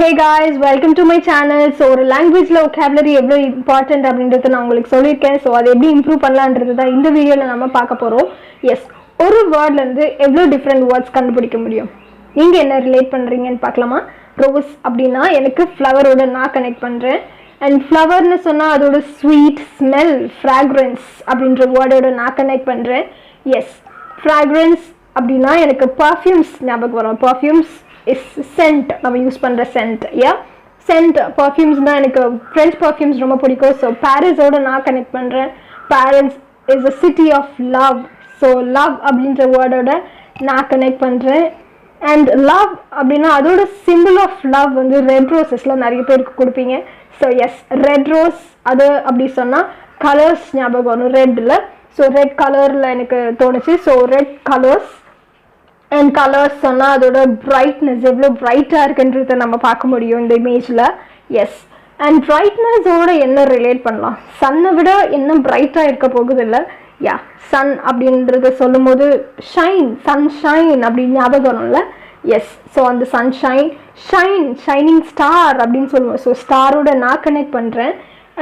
Hey guys, welcome to my channel. So ஒரு லாங்குவேஜ்ல vocabulary எவ்வளவு இம்பார்ட்டன்ட் அப்படின்றத நான் உங்களுக்கு சொல்லியிருக்கேன். ஸோ அதை எப்படி இம்ப்ரூவ் பண்ணலான்றது தான் இந்த வீடியோவில் நம்ம பார்க்க போகிறோம். எஸ், ஒரு வேர்ட்லேருந்து எவ்வளோ டிஃப்ரெண்ட் வேர்ட்ஸ் கண்டுபிடிக்க முடியும். நீங்கள் என்ன ரிலேட் பண்ணுறீங்கன்னு பார்க்கலாமா? ரோஸ் அப்படின்னா எனக்கு ஃப்ளவரோட நான் கனெக்ட் பண்ணுறேன். அண்ட் ஃப்ளவர்னு சொன்னால் அதோட ஸ்வீட் ஸ்மெல் ஃப்ராக்ரன்ஸ் அப்படின்ற வேர்டோட நான் கனெக்ட் பண்ணுறேன். எஸ், ஃப்ராக்ரன்ஸ் அப்படின்னா எனக்கு பர்ஃப்யூம்ஸ் ஞாபகம் வரும். பர்ஃப்யூம்ஸ் இஸ் சென்ட், நம்ம யூஸ் பண்ணுற சென்ட். சென்ட் பர்ஃப்யூம்ஸ்னால் எனக்கு ஃப்ரெஞ்ச் பர்ஃப்யூம்ஸ் ரொம்ப பிடிக்கும். ஸோ பாரிஸோட நான் கனெக்ட் பண்ணுறேன். Paris is a city of love. So love அப்படின்ற வேர்டோட நான் கனெக்ட் பண்ணுறேன். அண்ட் லவ் அப்படின்னா அதோட சிம்பிள் ஆஃப் லவ் வந்து ரெட் ரோஸஸ்லாம் நிறைய பேருக்கு கொடுப்பீங்க. ஸோ எஸ், ரெட் ரோஸ் அது அப்படி சொன்னால் கலர்ஸ் ஞாபகம் வரும் ரெட்டில். ஸோ ரெட் கலரில் எனக்கு தோணுச்சு. So red colours and colours சொன்னால் அதோட பிரைட்னஸ் எவ்வளோ பிரைட்டாக இருக்குன்றதை நம்ம பார்க்க முடியும் இந்த இமேஜில். எஸ், அண்ட் பிரைட்னஸோட என்ன ரிலேட் பண்ணலாம்? சன்னை விட இன்னும் பிரைட்டாக இருக்க போகுது இல்லை? யா, சன் அப்படின்றத சொல்லும் போது ஷைன், சன்ஷைன் அப்படின்னு ஞாபகம் வரும்ல? எஸ், ஸோ அந்த சன்ஷைன், ஷைனிங் ஸ்டார் அப்படின்னு சொல்லுவோம். ஸோ ஸ்டாரோட நான் கனெக்ட் பண்ணுறேன்.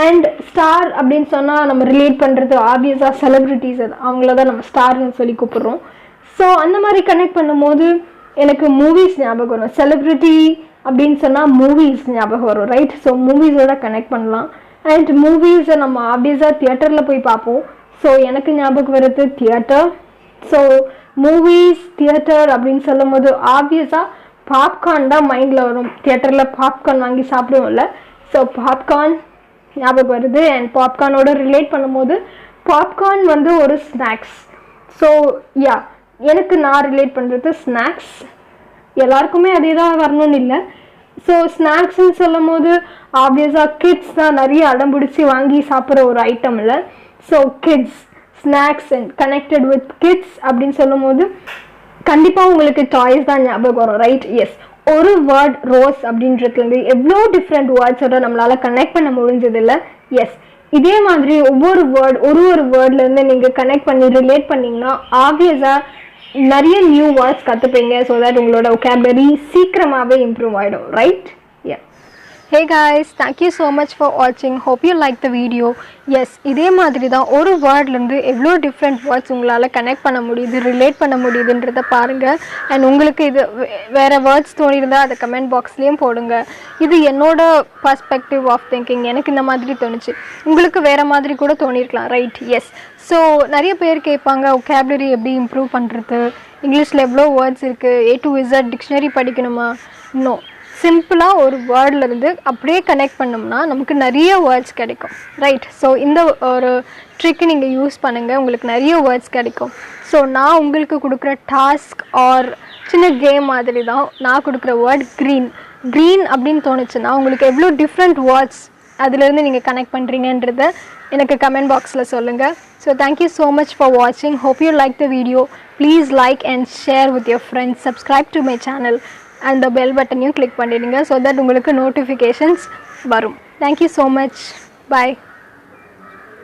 அண்ட் ஸ்டார் அப்படின்னு சொன்னால் நம்ம ரிலேட் பண்ணுறது ஆப்வியஸாக செலிப்ரிட்டிஸ், அவங்கள தான் நம்ம ஸ்டார்னு சொல்லி கூப்பிட்றோம். ஸோ அந்த மாதிரி கனெக்ட் பண்ணும்போது எனக்கு மூவிஸ் ஞாபகம் வரும். செலிப்ரிட்டி அப்படின்னு சொன்னால் மூவிஸ் ஞாபகம் வரும், ரைட்? ஸோ மூவிஸோட கனெக்ட் பண்ணலாம். அண்ட் மூவிஸை நம்ம ஆப்வியஸாக தியேட்டரில் போய் பார்ப்போம். ஸோ எனக்கு ஞாபகம் வருது தியேட்டர். ஸோ மூவிஸ் தியேட்டர் அப்படின்னு சொல்லும் போது ஆப்வியஸாக பாப்கார்ன் தான் மைண்டில் வரும். தியேட்டரில் பாப்கார்ன் வாங்கி சாப்பிடுவோம்ல? ஸோ பாப்கார்ன் ஞாபகம் வருது. அண்ட் பாப்கார்னோட ரிலேட் பண்ணும்போது பாப்கார்ன் வந்து ஒரு ஸ்நாக்ஸ். ஸோ யா, எனக்கு நான் ரிலேட் பண்ணுறது ஸ்நாக்ஸ். எல்லாருக்குமே அதே தான் வரணும்னு இல்லை. ஸோ ஸ்நாக்ஸ்ன்னு சொல்லும் போது ஆப்வியஸாக கிட்ஸ் தான் நிறைய அடம்பிடிச்சி வாங்கி சாப்பிட்ற ஒரு ஐட்டம் இல்லை? So kids, snacks and connected with kids அப்படின்னு சொல்லும் போது கண்டிப்பாக உங்களுக்கு டாய்ஸ் தான் ஞாபகம் வரும், ரைட்? எஸ், ஒரு வேர்ட் ரோஸ் அப்படின்றதுலேருந்து எவ்வளோ டிஃப்ரெண்ட் வேர்ட்ஸோட நம்மளால் கனெக்ட் பண்ண முடிஞ்சதில்லை? எஸ், இதே மாதிரி ஒவ்வொரு வேர்ட்லேருந்து நீங்கள் கனெக்ட் பண்ணி ரிலேட் பண்ணிங்கன்னா ஆப்வியஸாக நிறைய நியூ வேர்ட்ஸ் கற்றுப்பீங்க. ஸோ தட் உங்களோட vocabulary சீக்கிரமாகவே இம்ப்ரூவ் ஆகிடும், right? Hey guys, thank you so much for watching. Hope you like the video. Yes, இதே மாதிரி தான் ஒரு வேர்ட்லேருந்து எவ்வளோ டிஃப்ரெண்ட் வேர்ட்ஸ் உங்களால் கனெக்ட் பண்ண முடியுது, ரிலேட் பண்ண முடியுதுன்றதை பாருங்கள். அண்ட் உங்களுக்கு இது வேறு வேர்ட்ஸ் தோணியிருந்தால் அதை கமெண்ட் பாக்ஸ்லேயும் போடுங்க. இது என்னோட பர்ஸ்பெக்டிவ் ஆஃப் திங்கிங், எனக்கு இந்த மாதிரி தோணுச்சு, உங்களுக்கு வேறு மாதிரி கூட தோணியிருக்கலாம், ரைட்? எஸ், ஸோ நிறைய பேர் கேட்பாங்க vocabulary எப்படி இம்ப்ரூவ் பண்ணுறது, இங்கிலீஷில் எவ்வளோ வேர்ட்ஸ் இருக்குது, A to Z டிக்ஷனரி படிக்கணுமா? நோ, சிம்பிளாக ஒரு வேர்ட்லேருந்து அப்படியே கனெக்ட் பண்ணோம்னா நமக்கு நிறைய வேர்ட்ஸ் கிடைக்கும், ரைட்? ஸோ இந்த ஒரு ட்ரிக்கு நீங்கள் யூஸ் பண்ணுங்கள், உங்களுக்கு நிறைய வேர்ட்ஸ் கிடைக்கும். ஸோ நான் உங்களுக்கு கொடுக்குற டாஸ்க் ஆர் சின்ன கேம் மாதிரி தான் நான் கொடுக்குற வேர்ட் க்ரீன் அப்படின்னு தோணுச்சுன்னா உங்களுக்கு எவ்வளோ டிஃப்ரெண்ட் வேர்ட்ஸ் அதுலேருந்து நீங்கள் கனெக்ட் பண்ணுறீங்கன்றத எனக்கு கமெண்ட் பாக்ஸில் சொல்லுங்கள். So thank you so much for வாட்சிங். Hope you like the video. Please like and share with your friends. Subscribe to my channel and the bell button click பண்ணிடுங்க so that உங்களுக்கு notifications வரும். Thank you so much. Bye.